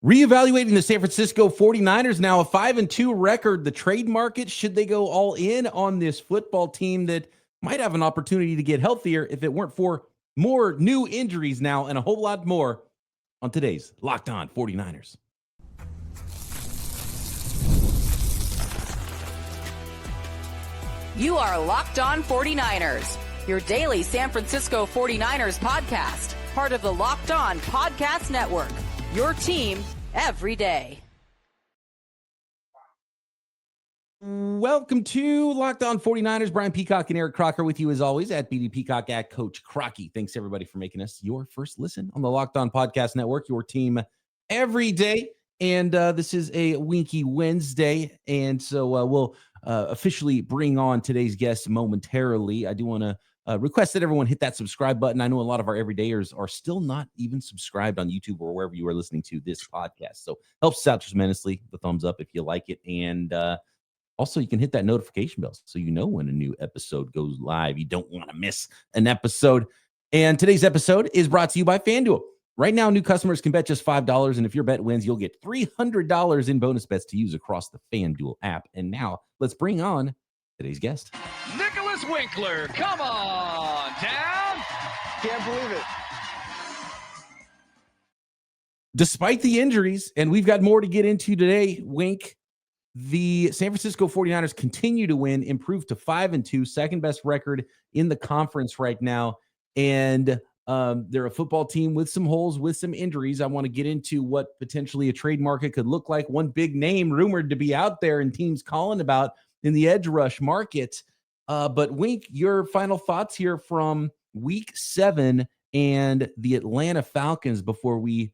Reevaluating the San Francisco 49ers, now a 5-2 record. The trade market, should they go all in on this football team that might have an opportunity to get healthier if it weren't for more new injuries now and a whole lot more on today's Locked On 49ers. You are Locked On 49ers, your daily San Francisco 49ers podcast, part of the Locked On Podcast Network, your team every day. Welcome to Locked On 49ers. Brian Peacock and Eric Crocker with you as always at BD Peacock at Coach Crocky. Thanks everybody for making us your first listen on the Locked On Podcast Network, your team every day. And this is a Winky Wednesday. And so we'll officially bring on today's guest momentarily. I do want to request that everyone hit that subscribe button. I know a lot of our everydayers are still not even subscribed on YouTube or wherever you are listening to this podcast. So helps us out tremendously. The thumbs up if you like it. And also, you can hit that notification bell so you know when a new episode goes live. You don't want to miss an episode. And today's episode is brought to you by FanDuel. Right now, new customers can bet just $5, and if your bet wins, you'll get $300 in bonus bets to use across the FanDuel app. And now, let's bring on today's guest. Nicholas Winkler, come on down. Can't believe it. Despite the injuries, and we've got more to get into today, Wink, the San Francisco 49ers continue to win, improve to 5-2, second best record in the conference right now. And they're a football team with some holes, with some injuries. I want to get into what potentially a trade market could look like. One big name rumored to be out there and teams calling about in the edge rush market. But Wink, your final thoughts here from week 7 and the Atlanta Falcons before we,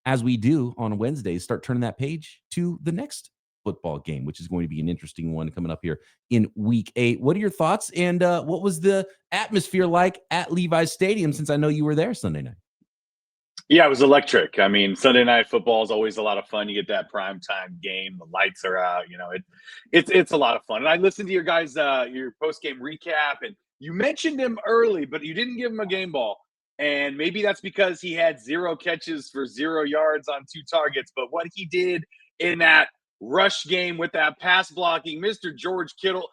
as we do on Wednesdays, start turning that page to the next football game, which is going to be an interesting one coming up here in week 8. What are your thoughts? And what was the atmosphere like at Levi's Stadium, since I know you were there Sunday night? Yeah, it was electric. I mean, Sunday night football is always a lot of fun. You get that primetime game, the lights are out, you know, it's a lot of fun. And I listened to your guys, your post-game recap, and you mentioned him early, but you didn't give him a game ball. And maybe that's because he had 0 catches for 0 yards on 2 targets. But what he did in that rush game with that pass blocking, Mr. George Kittle,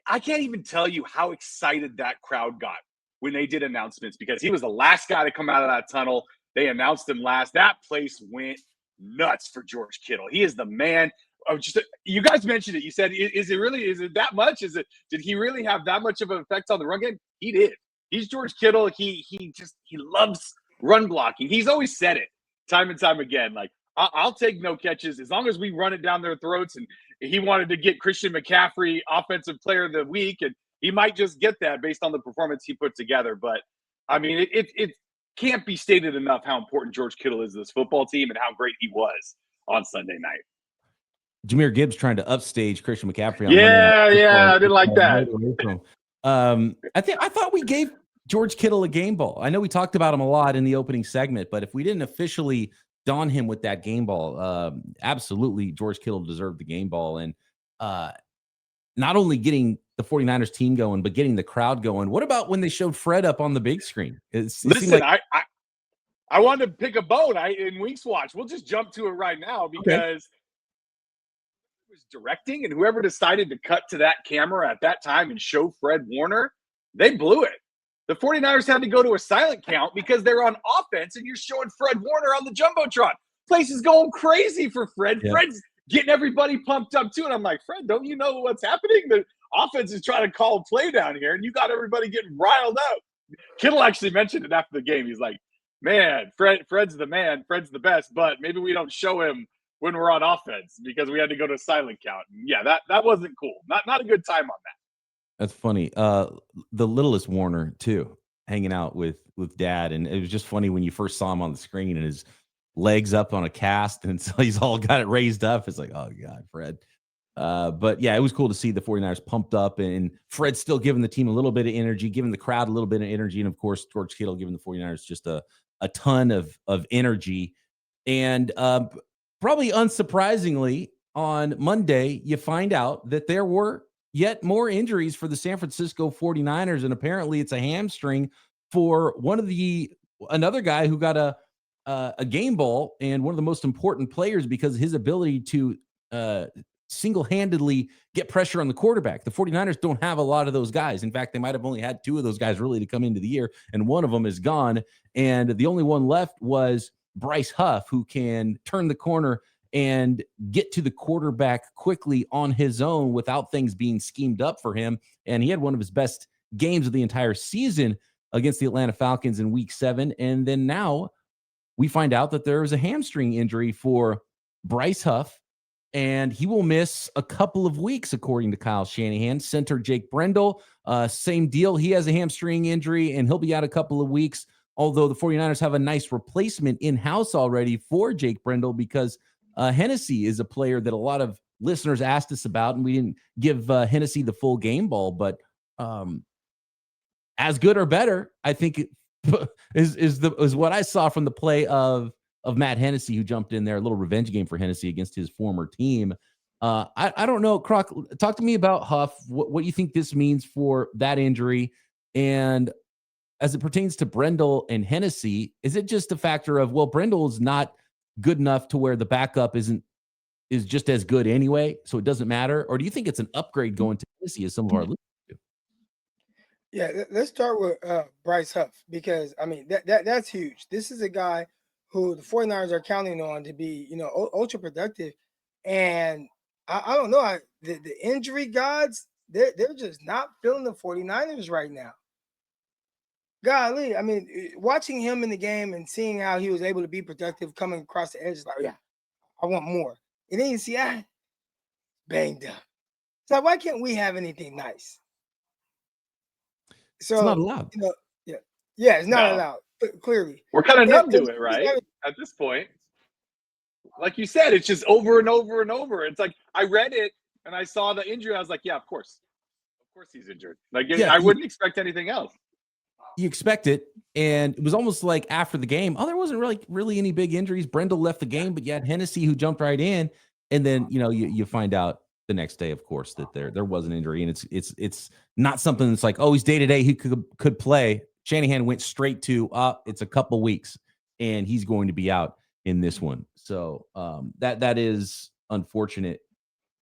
I can't even tell you how excited that crowd got when they did announcements, because he was the last guy to come out of that tunnel. They announced him last. That place went nuts for George Kittle. He is the man. You guys mentioned it. You said, is it that much? Did he really have that much of an effect on the run game? He did. He's George Kittle. He loves run blocking. He's always said it time and time again. Like, I'll take no catches as long as we run it down their throats. And he wanted to get Christian McCaffrey Offensive Player of the Week, and he might just get that based on the performance he put together. But, I mean, it can't be stated enough how important George Kittle is to this football team and how great he was on Sunday night. Jahmyr Gibbs trying to upstage Christian McCaffrey. Yeah, I didn't like that. I thought we gave George Kittle a game ball. I know we talked about him a lot in the opening segment, but if we didn't officially don him with that game ball, absolutely George Kittle deserved the game ball. And not only getting the 49ers team going, but getting the crowd going. What about when they showed Fred up on the big screen? Listen, like... I wanted to pick a bone in Winks Watch. We'll just jump to it right now, because it was directing, and whoever decided to cut to that camera at that time and show Fred Warner, they blew it. The 49ers had to go to a silent count because they're on offense, and you're showing Fred Warner on the Jumbotron. Place is going crazy for Fred. Yeah. Fred's getting everybody pumped up, too. And I'm like, Fred, don't you know what's happening? The offense is trying to call a play down here, and you got everybody getting riled up. Kittle actually mentioned it after the game. He's like, man, Fred's the man. Fred's the best, but maybe we don't show him when we're on offense because we had to go to a silent count. And yeah, that wasn't cool. Not a good time on that. That's funny. The littlest Warner too, hanging out with Dad, and it was just funny when you first saw him on the screen and his legs up on a cast, and so he's all got it raised up. It's like, oh God, Fred. But yeah, it was cool to see the 49ers pumped up, and Fred still giving the team a little bit of energy, giving the crowd a little bit of energy, and of course George Kittle giving the 49ers just a ton of energy. And probably unsurprisingly, on Monday, you find out that there were yet more injuries for the San Francisco 49ers, and apparently it's a hamstring for another guy who got a game ball and one of the most important players because of his ability to single-handedly get pressure on the quarterback. The 49ers don't have a lot of those guys. In fact, they might have only had 2 of those guys really to come into the year, and one of them is gone. And the only one left was Bryce Huff, who can turn the corner and get to the quarterback quickly on his own without things being schemed up for him. And he had one of his best games of the entire season against the Atlanta Falcons in week 7. And then now we find out that there is a hamstring injury for Bryce Huff, and he will miss a couple of weeks, according to Kyle Shanahan. Center Jake Brendel, same deal. He has a hamstring injury, and he'll be out a couple of weeks, although the 49ers have a nice replacement in-house already for Jake Brendel because Hennessy is a player that a lot of listeners asked us about, and we didn't give Hennessy the full game ball, but as good or better, I think is what I saw from the play of Matt Hennessy, who jumped in there, a little revenge game for Hennessy against his former team. I don't know, Croc, talk to me about Huff. What you think this means for that injury, and as it pertains to Brendel and Hennessy, is it just a factor of, well, Brendel is not good enough to where the backup is just as good anyway, so it doesn't matter? Or do you think it's an upgrade going to Hennessy, as some of our listeners do? Yeah, let's start with Bryce Huff, because I mean that's huge. This is a guy who the 49ers are counting on to be, ultra productive. And I don't know, the injury gods, they're just not feeling the 49ers right now. Golly, I mean, watching him in the game and seeing how he was able to be productive coming across the edge is like, yeah, I want more. And then you see, banged up. So why can't we have anything nice? So it's not allowed. It's not allowed. Clearly, we're kind of numb to it, right? At this point, like you said, it's just over and over and over. It's like I read it and I saw the injury. I was like, yeah, of course he's injured. Like I wouldn't expect anything else. You expect it, and it was almost like after the game, there wasn't really any big injuries. Brendel left the game, but you had Hennessy who jumped right in, and then you find out the next day, of course, that there was an injury, and it's not something that's like, oh, he's day-to-day, he could play. Shanahan went straight to it's a couple weeks, and he's going to be out in this one. So that is unfortunate.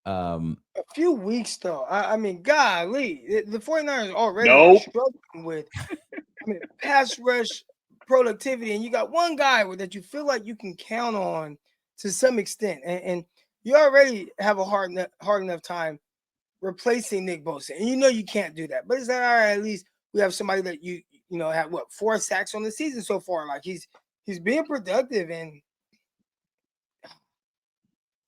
A few weeks though. I mean, golly, the 49ers already struggling with pass rush productivity, and you got one guy that you feel like you can count on to some extent, and you already have a hard enough time replacing Nick Bosa, and you can't do that. But it's like, all right, at least we have somebody that you have 4 sacks on the season so far. Like he's being productive, and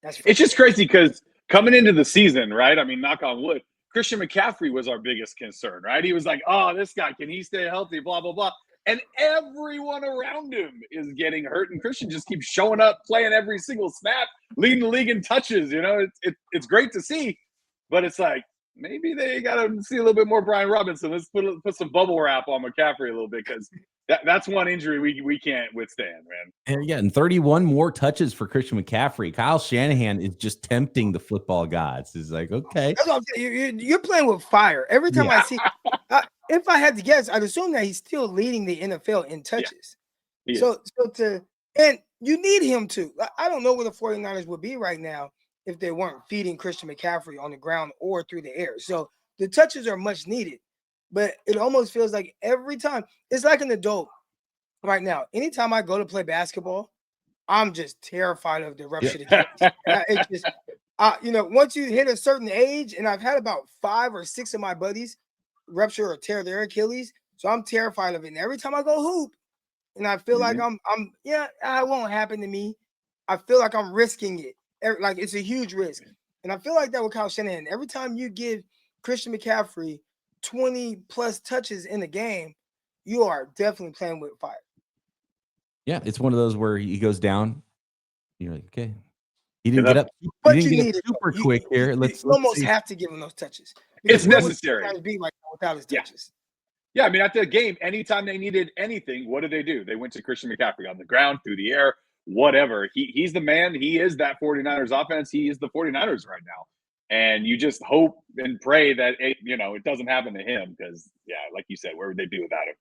it's just crazy because coming into the season, right? I mean, knock on wood, Christian McCaffrey was our biggest concern, right? He was like, oh, this guy, can he stay healthy? Blah, blah, blah. And everyone around him is getting hurt, and Christian just keeps showing up, playing every single snap, leading the league in touches. It's great to see, but it's like maybe they got to see a little bit more Brian Robinson. Let's put some bubble wrap on McCaffrey a little bit, because that's one injury we can't withstand, man. And 31 more touches for Christian McCaffrey. Kyle Shanahan is just tempting the football gods. It's like, okay, that's what I'm saying. You're playing with fire. Every time I see, if I had to guess, I'd assume that he's still leading the NFL in touches. Yeah. And you need him to. I don't know where the 49ers would be right now if they weren't feeding Christian McCaffrey on the ground or through the air. So the touches are much needed. But it almost feels like every time, it's like an adult right now. Anytime I go to play basketball, I'm just terrified of the ruptured Achilles. It's just, once you hit a certain age, and I've had about 5 or 6 of my buddies rupture or tear their Achilles, so I'm terrified of it. And every time I go hoop, and I feel like it won't happen to me. I feel like I'm risking it. Like it's a huge risk. And I feel like that with Kyle Shanahan. Every time you give Christian McCaffrey 20 plus touches in the game, you are definitely playing with fire. Yeah, it's one of those where he goes down. You're like, okay, he didn't get up. But he didn't get up super quick here. Let's almost have to give him those touches. It's necessary. Be right now without his touches. Yeah, I mean, at the game, anytime they needed anything, what did they do? They went to Christian McCaffrey on the ground, through the air, whatever. He's the man. He is that 49ers offense. He is the 49ers right now. And you just hope and pray that it doesn't happen to him, because, like you said, where would they be without him?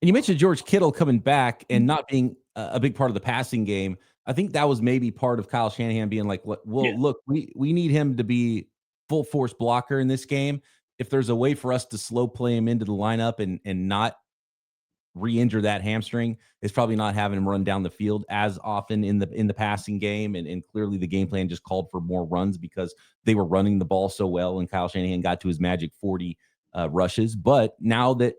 And you mentioned George Kittle coming back and not being a big part of the passing game. I think that was maybe part of Kyle Shanahan being like, well, look, we need him to be full force blocker in this game. If there's a way for us to slow play him into the lineup and not re-injure that hamstring, it's probably not having him run down the field as often in the passing game. And clearly the game plan just called for more runs because they were running the ball so well, and Kyle Shanahan got to his magic 40 rushes. But now that,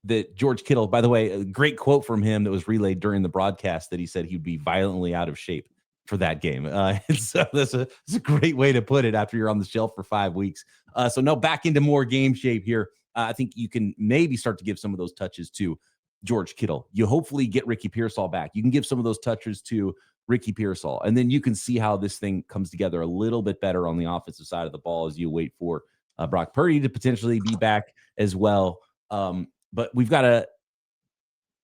that George Kittle, by the way, a great quote from him that was relayed during the broadcast that he said he'd be violently out of shape for that game. So that's a great way to put it after you're on the shelf for 5 weeks. So now back into more game shape here. I think you can maybe start to give some of those touches to George Kittle. You hopefully get Ricky Pearsall back. You can give some of those touches to Ricky Pearsall, and then you can see how this thing comes together a little bit better on the offensive side of the ball as you wait for Brock Purdy to potentially be back as well. But we've got to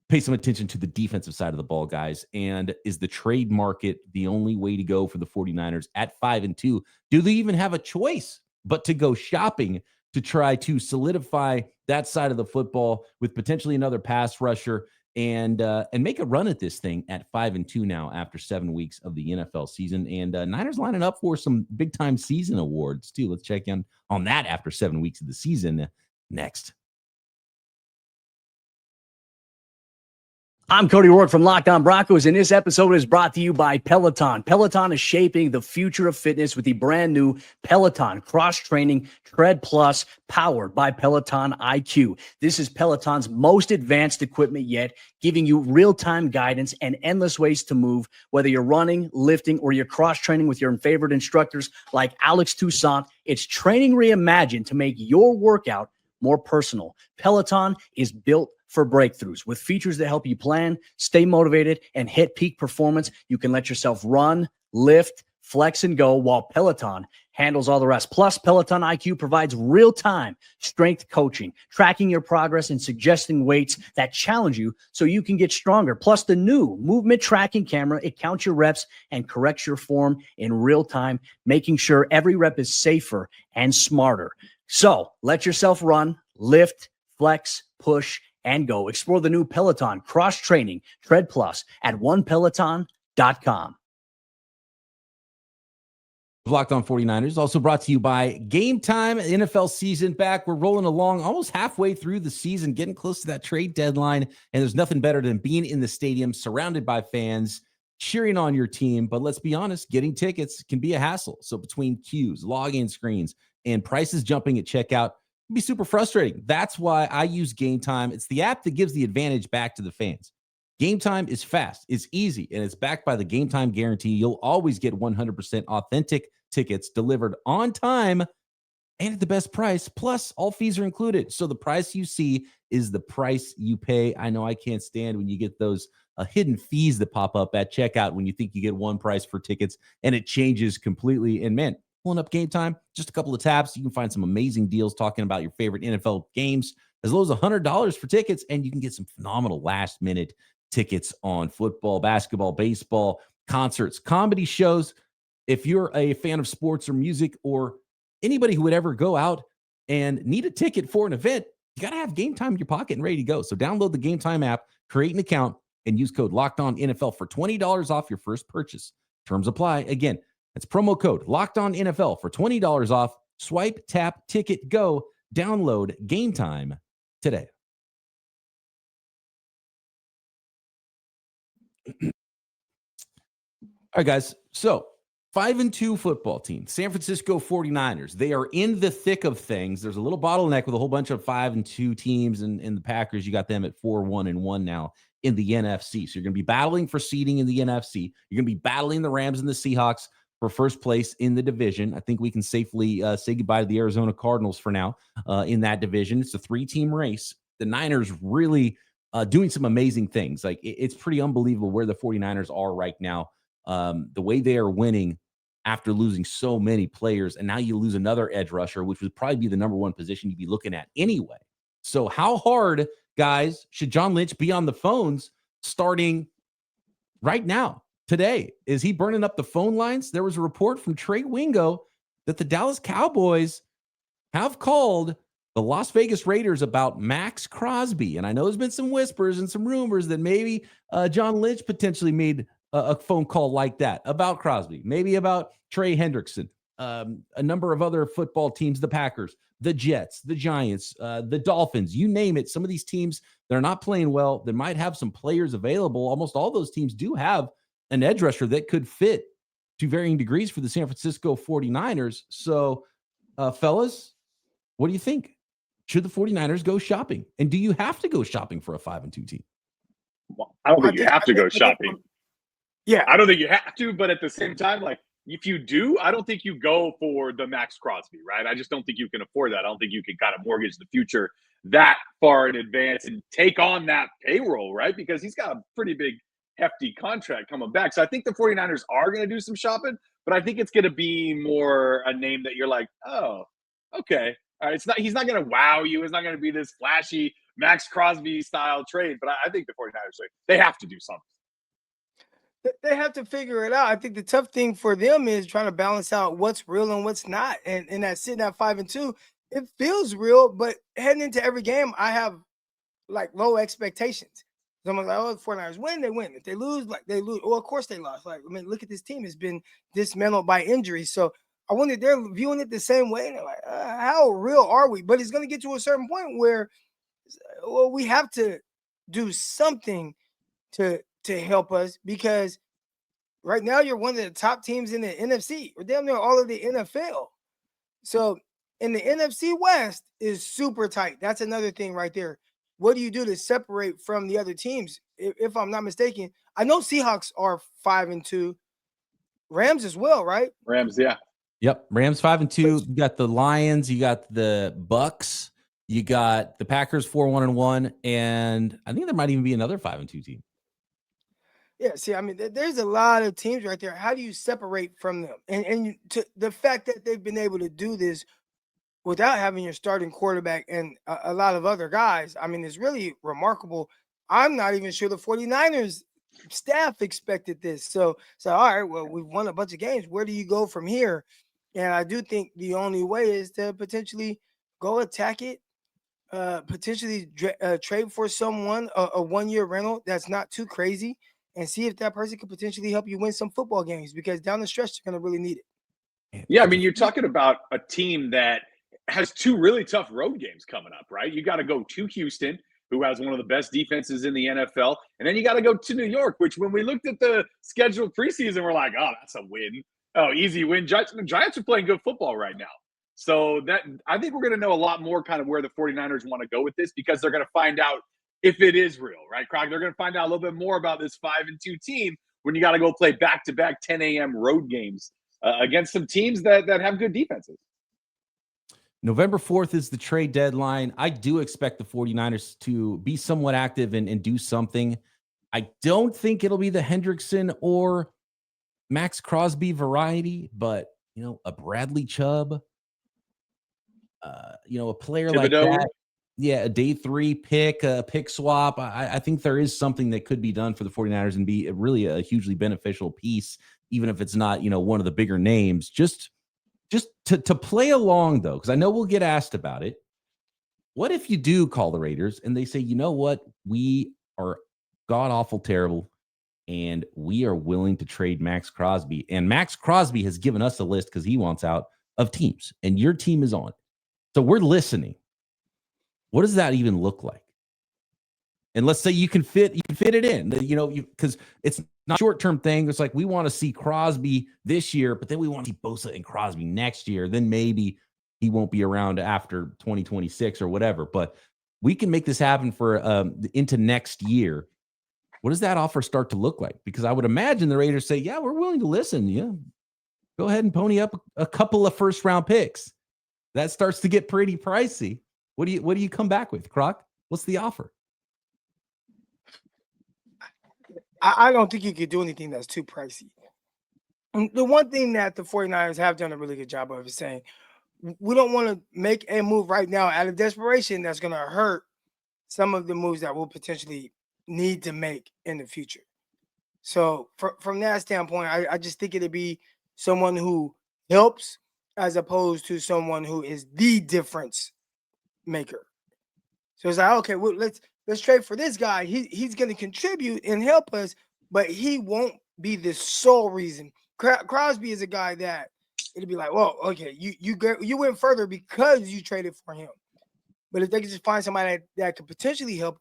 pay some attention to the defensive side of the ball, guys. And is the trade market the only way to go for the 49ers at 5-2? Do they even have a choice but to go shopping to try to solidify that side of the football with potentially another pass rusher and make a run at this thing at 5-2 now after 7 weeks of the NFL season? And Niners lining up for some big time season awards too. Let's check in on that after 7 weeks of the season next. I'm Cody Rourke from Locked On Broncos, and this episode is brought to you by Peloton. Peloton is shaping the future of fitness with the brand new Peloton cross-training Tread Plus, powered by Peloton IQ. This is Peloton's most advanced equipment yet, giving you real-time guidance and endless ways to move, whether you're running, lifting, or you're cross-training with your favorite instructors like Alex Toussaint. It's training reimagined to make your workout more personal. Peloton is built for breakthroughs with features that help you plan, stay motivated, and hit peak performance. You can let yourself run, lift, flex, and go while Peloton handles all the rest. Plus, Peloton IQ provides real-time strength coaching, tracking your progress and suggesting weights that challenge you so you can get stronger. Plus, the new movement tracking camera, it counts your reps and corrects your form in real time, making sure every rep is safer and smarter. So let yourself run, lift, flex, push, and go. Explore the new Peloton cross-training Tread Plus at onepeloton.com. Locked On 49ers, also brought to you by Game Time. NFL season back. We're rolling along almost halfway through the season, getting close to that trade deadline, and there's nothing better than being in the stadium surrounded by fans cheering on your team. But let's be honest, getting tickets can be a hassle. So between queues, login screens, and prices jumping at checkout, it can be super frustrating. That's why I use Game Time. It's the app that gives the advantage back to the fans. Game Time is fast, it's easy, and it's backed by the Game Time guarantee. You'll always get 100% authentic tickets delivered on time and at the best price. Plus, all fees are included. So the price you see is the price you pay. I know I can't stand when you get those hidden fees that pop up at checkout when you think you get one price for tickets and it changes completely. And man, pulling up Game Time, just a couple of taps, you can find some amazing deals talking about your favorite NFL games, as low as $100 for tickets, and you can get some phenomenal last-minute tickets on football, basketball, baseball, concerts, comedy shows. If you're a fan of sports or music or anybody who would ever go out and need a ticket for an event, you got to have Game Time in your pocket and ready to go. So download the Game Time app, create an account, and use code LOCKEDONNFL for $20 off your first purchase. Terms apply. Again, that's promo code LOCKEDONNFL for $20 off. Swipe, tap, ticket, go. Download Game Time today. All right, guys. So 5-2 football team, San Francisco 49ers. They are in the thick of things. There's a little bottleneck with a whole bunch of 5-2 teams, and the Packers, you got them at 4-1-1 now in the NFC. So you're going to be battling for seeding in the NFC. You're going to be battling the Rams and the Seahawks for first place in the division. I think we can safely say goodbye to the Arizona Cardinals for now in that division. It's a 3-team race. The Niners really doing some amazing things. Like it's pretty unbelievable where the 49ers are right now. The way they are winning after losing so many players, and now you lose another edge rusher, which would probably be the number one position you'd be looking at anyway. So how hard, guys, should John Lynch be on the phones starting right now? Today, is he burning up the phone lines? There was a report from Trey Wingo that the Dallas Cowboys have called the Las Vegas Raiders about Maxx Crosby. And I know there's been some whispers and some rumors that maybe John Lynch potentially made a phone call like that about Crosby, maybe about Trey Hendrickson, a number of other football teams, the Packers, the Jets, the Giants, the Dolphins, you name it. Some of these teams, they're not playing well. They might have some players available. Almost all those teams do have an edge rusher that could fit to varying degrees for the San Francisco 49ers. So, fellas, what do you think? Should the 49ers go shopping? And do you have to go shopping for a 5-2 team? Well, I don't think you have to go shopping. Yeah. I don't think you have to, but at the same time, like, if you do, I don't think you go for the Maxx Crosby, right? I just don't think you can afford that. I don't think you can kind of mortgage the future that far in advance and take on that payroll, right? Because he's got a pretty big, hefty contract coming back. So I think the 49ers are going to do some shopping, but I think it's going to be more a name that you're like, oh, okay. All right, he's not going to wow you. It's not going to be this flashy Maxx Crosby style trade, but I think the 49ers, they have to do something. They have to figure it out. I think the tough thing for them is trying to balance out what's real and what's not. And that sitting at 5-2, it feels real, but heading into every game, I have like low expectations. Someone's like, oh, the 49ers win, they win. If they lose, like they lose. Well, of course they lost. Like, I mean, look at this team. It's been dismantled by injuries. So I wonder, they're viewing it the same way. They're like, how real are we? But it's going to get to a certain point where, well, we have to do something to help us, because right now you're one of the top teams in the NFC. We're damn near all of the NFL. So, and the NFC West is super tight. That's another thing right there. What do you do to separate from the other teams? If I'm not mistaken, I know Seahawks are 5-2. Rams as well, right? Rams, yeah. Yep. Rams 5-2. You got the Lions. You got the Bucks. You got the Packers 4-1-1. And I think there might even be another 5-2 team. Yeah. See, I mean, there's a lot of teams right there. How do you separate from them? And the fact that they've been able to do this without having your starting quarterback and a lot of other guys, I mean, it's really remarkable. I'm not even sure the 49ers staff expected this. So all right, well, we've won a bunch of games. Where do you go from here? And I do think the only way is to potentially go attack it, potentially trade for someone, a one-year rental that's not too crazy, and see if that person could potentially help you win some football games, because down the stretch, they're going to really need it. Yeah, I mean, you're talking about a team that has two really tough road games coming up, right? You got to go to Houston, who has one of the best defenses in the NFL, and then you got to go to New York, which when we looked at the scheduled preseason, we're like, oh, that's a win. Oh, easy win. The Giants are playing good football right now. So that I think we're going to know a lot more kind of where the 49ers want to go with this, because they're going to find out if it is real, right, Croc? They're going to find out a little bit more about this 5-2 team when you got to go play back-to-back 10 a.m. road games against some teams that have good defenses. November 4th is the trade deadline. I do expect the 49ers to be somewhat active and do something. I don't think it'll be the Hendrickson or Maxx Crosby variety, but, a Bradley Chubb, a player Thibodeau. like that. Yeah, a day 3 pick, a pick swap. I think there is something that could be done for the 49ers and be really a hugely beneficial piece, even if it's not, one of the bigger names. Just to play along, though, because I know we'll get asked about it. What if you do call the Raiders and they say, you know what, we are god-awful terrible, and we are willing to trade Maxx Crosby. And Maxx Crosby has given us a list because he wants out of teams, and your team is on. So we're listening. What does that even look like? And let's say you can fit it in, because it's not a short-term thing. It's like, we want to see Crosby this year, but then we want to see Bosa and Crosby next year. Then maybe he won't be around after 2026 or whatever. But we can make this happen for into next year. What does that offer start to look like? Because I would imagine the Raiders say, yeah, we're willing to listen. Yeah, go ahead and pony up a couple of first-round picks. That starts to get pretty pricey. What do you come back with, Croc? What's the offer? I don't think you could do anything that's too pricey. And the one thing that the 49ers have done a really good job of is saying, we don't want to make a move right now out of desperation that's going to hurt some of the moves that we'll potentially need to make in the future. So from that standpoint, I just think it'd be someone who helps as opposed to someone who is the difference maker. So it's like, okay, well, let's trade for this guy. He's going to contribute and help us, but he won't be the sole reason. Crosby is a guy that it'll be like, well, okay, you went further because you traded for him. But if they can just find somebody that could potentially help,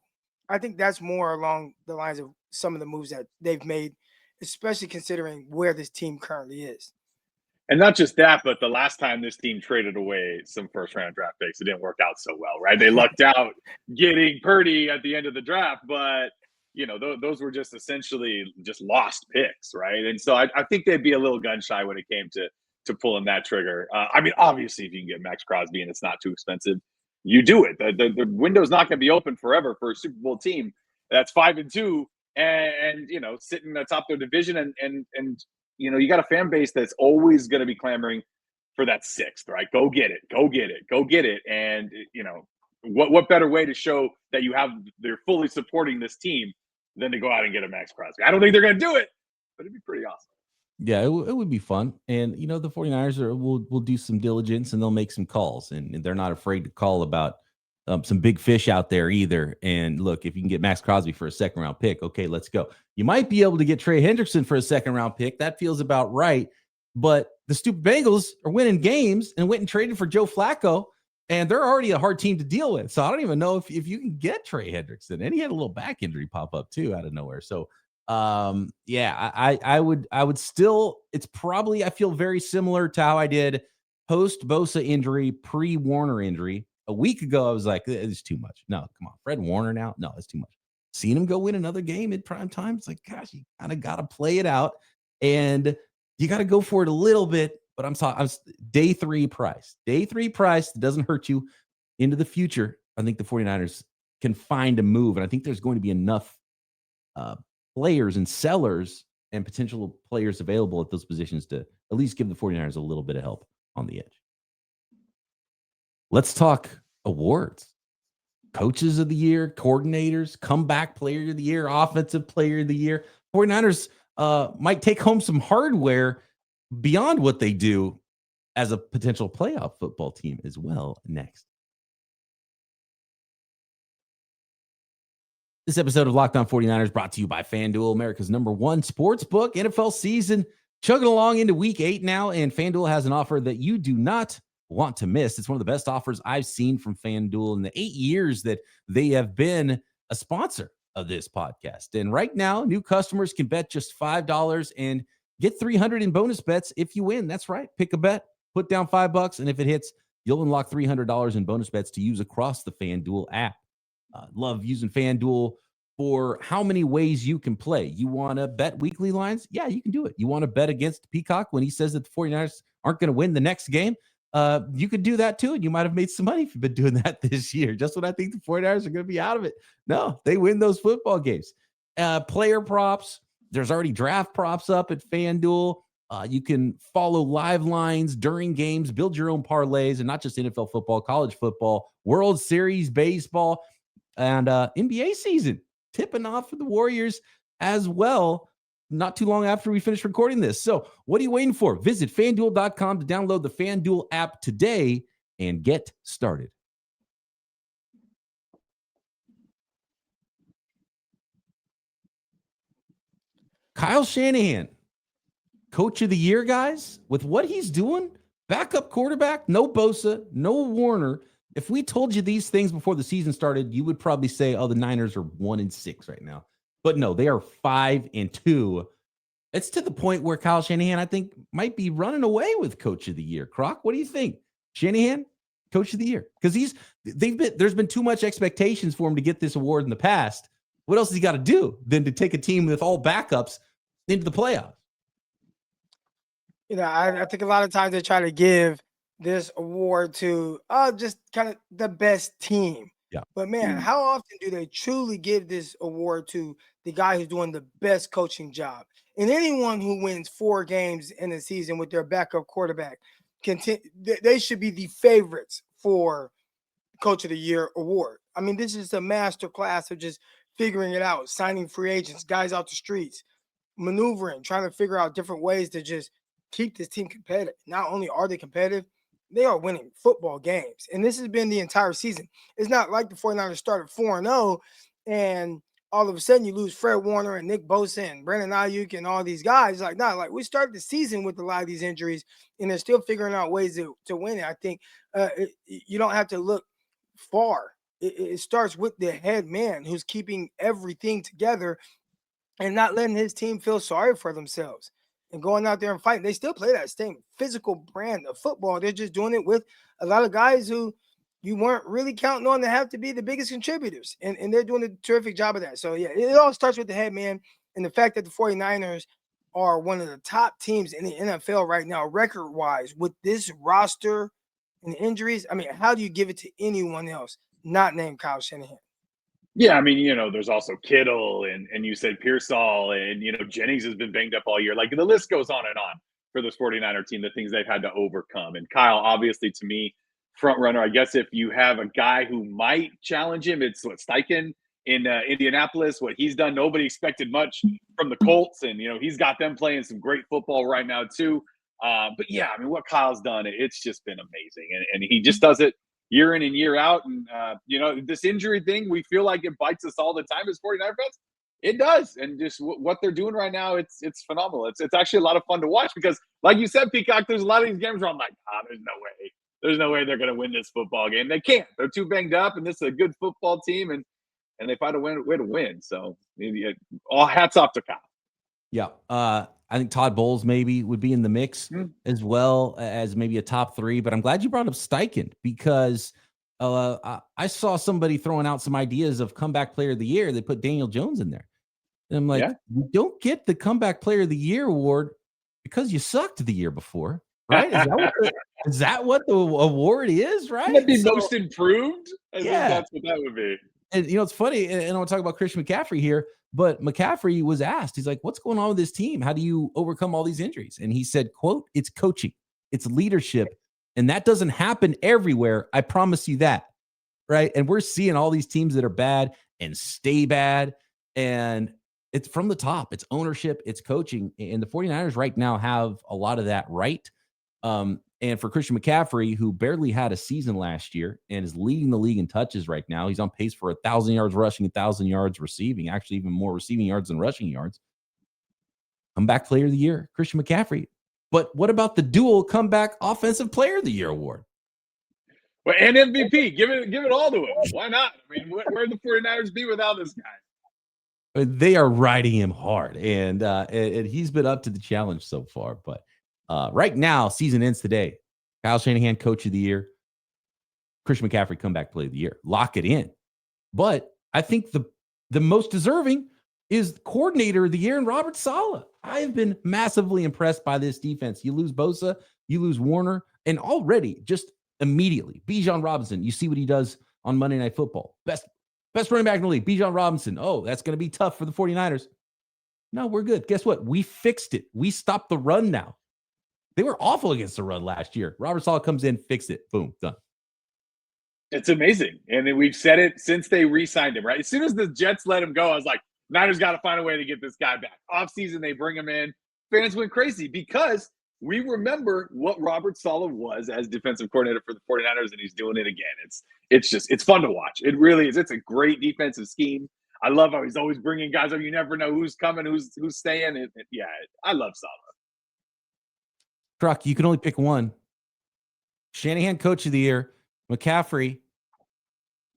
I think that's more along the lines of some of the moves that they've made, especially considering where this team currently is. And not just that, but the last time this team traded away some first-round draft picks, it didn't work out so well, right? They lucked out getting Purdy at the end of the draft, but those were just essentially just lost picks, right? And so I think they'd be a little gun-shy when it came to pulling that trigger. I mean, obviously, if you can get Maxx Crosby and it's not too expensive, you do it. The window's not going to be open forever for a Super Bowl team that's 5-2 and sitting atop their division and you got a fan base that's always going to be clamoring for that sixth, right? Go get it. And what better way to show that they're fully supporting this team than to go out and get a Maxx Crosby? I don't think they're going to do it, but it'd be pretty awesome. Yeah, it would be fun. And, the 49ers will do some diligence and they'll make some calls. And they're not afraid to call about some big fish out there either. And look, if you can get Maxx Crosby for a second-round pick, okay, let's go. You might be able to get Trey Hendrickson for a second-round pick. That feels about right. But the stupid Bengals are winning games and went and traded for Joe Flacco, and they're already a hard team to deal with. So I don't even know if you can get Trey Hendrickson. And he had a little back injury pop up too out of nowhere. So I would still, it's probably, I feel very similar to how I did post Bosa injury, pre Warner injury. A week ago, I was like, it's too much. No, come on. Fred Warner now? No, it's too much. Seeing him go win another game at prime time, it's like, gosh, you kind of got to play it out. And you got to go for it a little bit. But I'm day three price. Day three price that doesn't hurt you into the future. I think the 49ers can find a move. And I think there's going to be enough players and sellers and potential players available at those positions to at least give the 49ers a little bit of help on the edge. Let's talk awards. Coaches of the year, coordinators, comeback player of the year, offensive player of the year. 49ers might take home some hardware beyond what they do as a potential playoff football team as well next. This episode of Locked On 49ers brought to you by FanDuel, America's #1 sports book. NFL season chugging along into week 8 now, and FanDuel has an offer that you do not want to miss. It's one of the best offers I've seen from FanDuel in the 8 years that they have been a sponsor of this podcast. And right now, new customers can bet just $5 and get $300 in bonus bets if you win. That's right. Pick a bet, put down $5, and if it hits, you'll unlock $300 in bonus bets to use across the FanDuel app. Love using FanDuel for how many ways you can play. You want to bet weekly lines? Yeah, you can do it. You want to bet against Peacock when he says that the 49ers aren't going to win the next game? You could do that too, and you might have made some money if you've been doing that this year. Just when I think the 49ers are going to be out of it. No, they win those football games. Player props. There's already draft props up at FanDuel. You can follow live lines during games, build your own parlays, and not just NFL football, college football, World Series baseball, and NBA season tipping off for the Warriors as well. Not too long after we finish recording this. So what are you waiting for? Visit FanDuel.com to download the FanDuel app today and get started. Kyle Shanahan, coach of the year, guys, with what he's doing, backup quarterback, no Bosa, no Warner. If we told you these things before the season started, you would probably say, oh, the Niners are 1-6 right now. But no, they are 5-2. It's to the point where Kyle Shanahan, I think, might be running away with coach of the year. Croc, what do you think? Shanahan, coach of the year? Because there's been too much expectations for him to get this award in the past. What else has he got to do than to take a team with all backups into the playoffs? I think a lot of times they try to give this award to just kind of the best team. Yeah. But man, how often do they truly give this award to the guy who's doing the best coaching job? And anyone who wins 4 games in a season with their backup quarterback, they should be the favorites for Coach of the Year award. I mean, this is a master class of just figuring it out, signing free agents, guys out the streets, maneuvering, trying to figure out different ways to just keep this team competitive. Not only are they competitive, they are winning football games. And this has been the entire season. It's not like the 49ers started 4-0 and all of a sudden you lose Fred Warner and Nick Bosa and Brandon Ayuk and all these guys. Like, we started the season with a lot of these injuries, and they're still figuring out ways to win it. I think you don't have to look far. It starts with the head man who's keeping everything together and not letting his team feel sorry for themselves and going out there and fighting. They still play that same physical brand of football. They're just doing it with a lot of guys who you weren't really counting on to have to be the biggest contributors. And they're doing a terrific job of that. So, yeah, it all starts with the head man and the fact that the 49ers are one of the top teams in the NFL right now, record-wise, with this roster and injuries. I mean, how do you give it to anyone else not named Kyle Shanahan? Yeah, I mean, there's also Kittle and you said Pearsall and, Jennings has been banged up all year. Like, the list goes on and on for this 49er team, the things they've had to overcome. And Kyle, obviously, to me, front runner. I guess if you have a guy who might challenge him, it's Steichen in Indianapolis. What he's done, nobody expected much from the Colts, and he's got them playing some great football right now too. But yeah, I mean, what Kyle's done, it's just been amazing, and he just does it year in and year out. And this injury thing, we feel like it bites us all the time as 49er fans. It does, and just what they're doing right now, it's phenomenal. It's actually a lot of fun to watch because, like you said, Peacock, there's a lot of these games where I'm like, there's no way. There's no way they're going to win this football game. They can't. They're too banged up, and this is a good football team, and they find a way to win. So, all hats off to Kyle. Yeah, I think Todd Bowles maybe would be in the mix as well as maybe a top 3. But I'm glad you brought up Steichen because I saw somebody throwing out some ideas of comeback player of the year. They put Daniel Jones in there. And I'm like, you don't get the comeback player of the year award because you sucked the year before. Right? Is that what the award is? Right? Would that be most improved? I think that's what that would be. And it's funny, and I want to talk about Christian McCaffrey here, but McCaffrey was asked, he's like, what's going on with this team? How do you overcome all these injuries? And he said, quote, it's coaching, it's leadership, and that doesn't happen everywhere. I promise you that. Right? And we're seeing all these teams that are bad and stay bad, and it's from the top. It's ownership, it's coaching, and the 49ers right now have a lot of that right. And for Christian McCaffrey, who barely had a season last year and is leading the league in touches right now, he's on pace for 1,000 yards rushing, 1,000 yards receiving, actually even more receiving yards than rushing yards. Comeback player of the year, Christian McCaffrey. But what about the dual comeback offensive player of the year award? Well, and MVP, give it all to him. Why not? I mean, where'd the 49ers be without this guy? They are riding him hard, and he's been up to the challenge so far, but right now, season ends today. Kyle Shanahan, coach of the year. Christian McCaffrey, comeback player of the year. Lock it in. But I think the most deserving is coordinator of the year and Robert Saleh. I have been massively impressed by this defense. You lose Bosa, you lose Warner, and already just immediately, Bijan Robinson, you see what he does on Monday Night Football. Best running back in the league, Bijan Robinson. Oh, that's going to be tough for the 49ers. No, we're good. Guess what? We fixed it. We stopped the run now. They were awful against the run last year. Robert Saleh comes in, fixed it. Boom, done. It's amazing. And we've said it since they re-signed him, right? As soon as the Jets let him go, I was like, Niners got to find a way to get this guy back. Offseason, they bring him in. Fans went crazy because we remember what Robert Saleh was as defensive coordinator for the 49ers, and he's doing it again. It's fun to watch. It really is. It's a great defensive scheme. I love how he's always bringing guys up. You never know who's coming, who's staying. I love Saleh. Croc, you can only pick one. Shanahan, coach of the year, McCaffrey,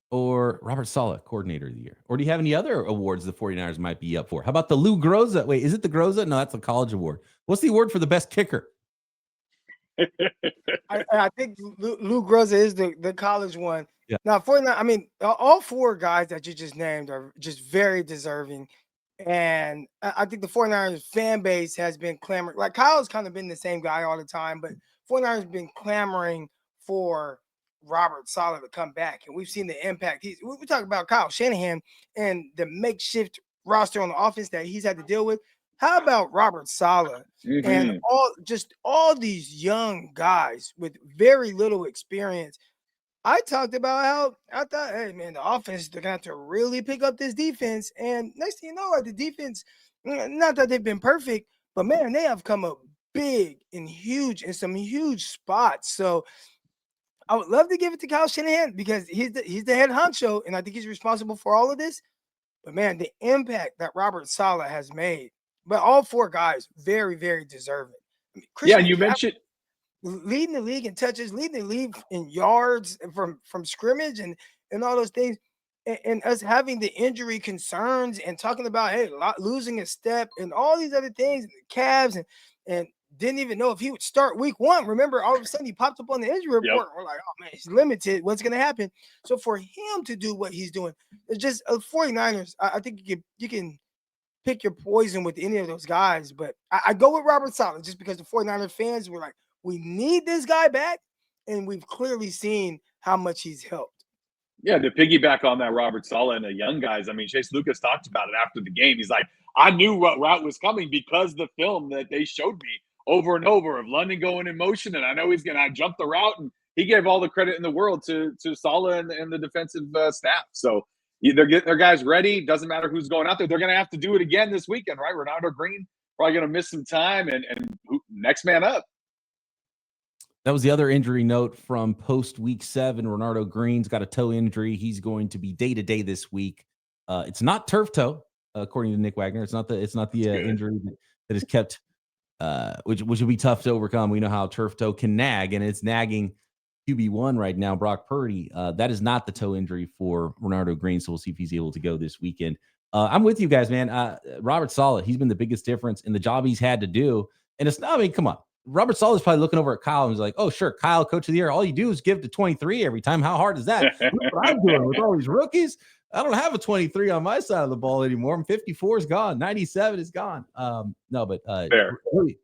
or Robert Saleh, coordinator of the year. Or do you have any other awards the 49ers might be up for? How about the Lou Groza? Wait, is it the Groza? No, that's the college award. What's the award for the best kicker? I think Lou Groza is the college one. Yeah. Now, 49, I mean, all 4 guys that you just named are just very deserving. And I think the 49ers fan base has been clamoring. Like, Kyle's kind of been the same guy all the time, but 49ers have been clamoring for Robert Saleh to come back. And we've seen the impact. We talk about Kyle Shanahan and the makeshift roster on the offense that he's had to deal with. How about Robert Saleh and all these young guys with very little experience? I talked about how I thought, hey, man, the offense, they're going to have to really pick up this defense. And next thing you know, the defense, not that they've been perfect, but, man, they have come up big and huge in some huge spots. So I would love to give it to Kyle Shanahan because he's the head honcho, and I think he's responsible for all of this. But man, the impact that Robert Saleh has made, but all 4 guys very, very deserving. I mean, Yeah, you mentioned leading the league in touches, leading the league in yards from scrimmage and all those things, and us having the injury concerns and talking about losing a step and all these other things, and the calves and didn't even know if he would start week 1. Remember, all of a sudden he popped up on the injury report. We're like, oh man, he's limited. What's going to happen? So for him to do what he's doing, it's just 49ers. I think you can pick your poison with any of those guys, but I go with Robert Saleh just because the 49ers fans were like, we need this guy back, and we've clearly seen how much he's helped. Yeah, to piggyback on that Robert Saleh and the young guys, I mean, Chase Lucas talked about it after the game. He's like, I knew what route was coming because the film that they showed me over and over of London going in motion, and I know he's going to jump the route, and he gave all the credit in the world to Saleh and the defensive staff. So they're getting their guys ready. Doesn't matter who's going out there. They're going to have to do it again this weekend, right? Ronaldo Green probably going to miss some time, and next man up. That was the other injury note from post week 7. Ronaldo Green's got a toe injury. He's going to be day-to-day this week. It's not turf toe, according to Nick Wagner. It's not the injury that is kept, which would be tough to overcome. We know how turf toe can nag, and it's nagging QB1 right now, Brock Purdy. That is not the toe injury for Ronaldo Green, so we'll see if he's able to go this weekend. I'm with you guys, man. Robert Saleh, he's been the biggest difference in the job he's had to do. And it's not, I mean, come on. Robert Saleh is probably looking over at Kyle and he's like, oh, sure, Kyle, coach of the year. All you do is give to 23 every time. How hard is that? Look what I'm doing with all these rookies. I don't have a 23 on my side of the ball anymore. 54 is gone. 97 is gone. No, but really,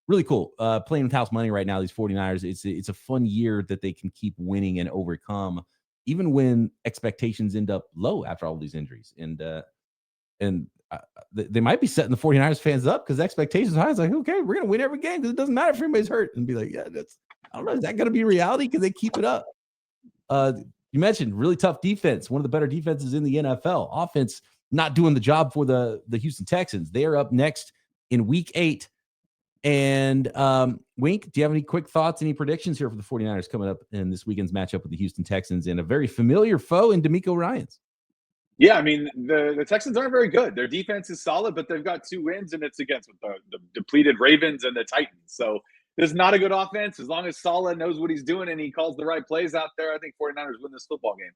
really cool. Playing with house money right now, these 49ers. It's a fun year that they can keep winning and overcome, even when expectations end up low after all these injuries. And they might be setting the 49ers fans up because expectations are high. It's like, okay, we're going to win every game because it doesn't matter if anybody's hurt. And be like, yeah, I don't know. Is that going to be reality? Because they keep it up. You mentioned really tough defense. One of the better defenses in the NFL. Offense not doing the job for the Houston Texans. They are up next in week 8. And Wink, do you have any quick thoughts, any predictions here for the 49ers coming up in this weekend's matchup with the Houston Texans and a very familiar foe in D'Amico Ryans? Yeah, I mean, the Texans aren't very good. Their defense is solid, but they've got 2 wins, and it's against the depleted Ravens and the Titans. So there's not a good offense. As long as Saleh knows what he's doing and he calls the right plays out there, I think 49ers win this football game.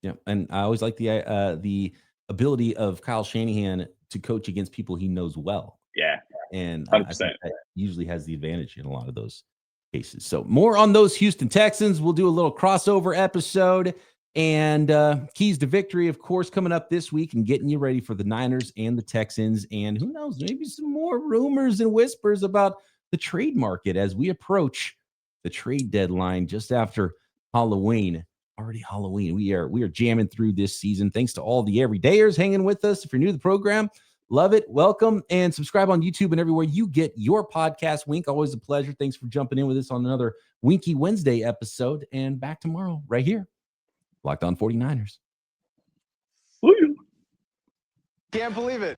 Yeah, and I always like the ability of Kyle Shanahan to coach against people he knows well. Yeah, and I think that usually has the advantage in a lot of those cases. So more on those Houston Texans. We'll do a little crossover episode. And keys to victory, of course, coming up this week and getting you ready for the Niners and the Texans. And who knows, maybe some more rumors and whispers about the trade market as we approach the trade deadline just after Halloween. Already Halloween. We are jamming through this season. Thanks to all the everydayers hanging with us. If you're new to the program, love it. Welcome and subscribe on YouTube and everywhere you get your podcast. Wink, always a pleasure. Thanks for jumping in with us on another Winky Wednesday episode. And back tomorrow right here. Locked On 49ers. Can't believe it.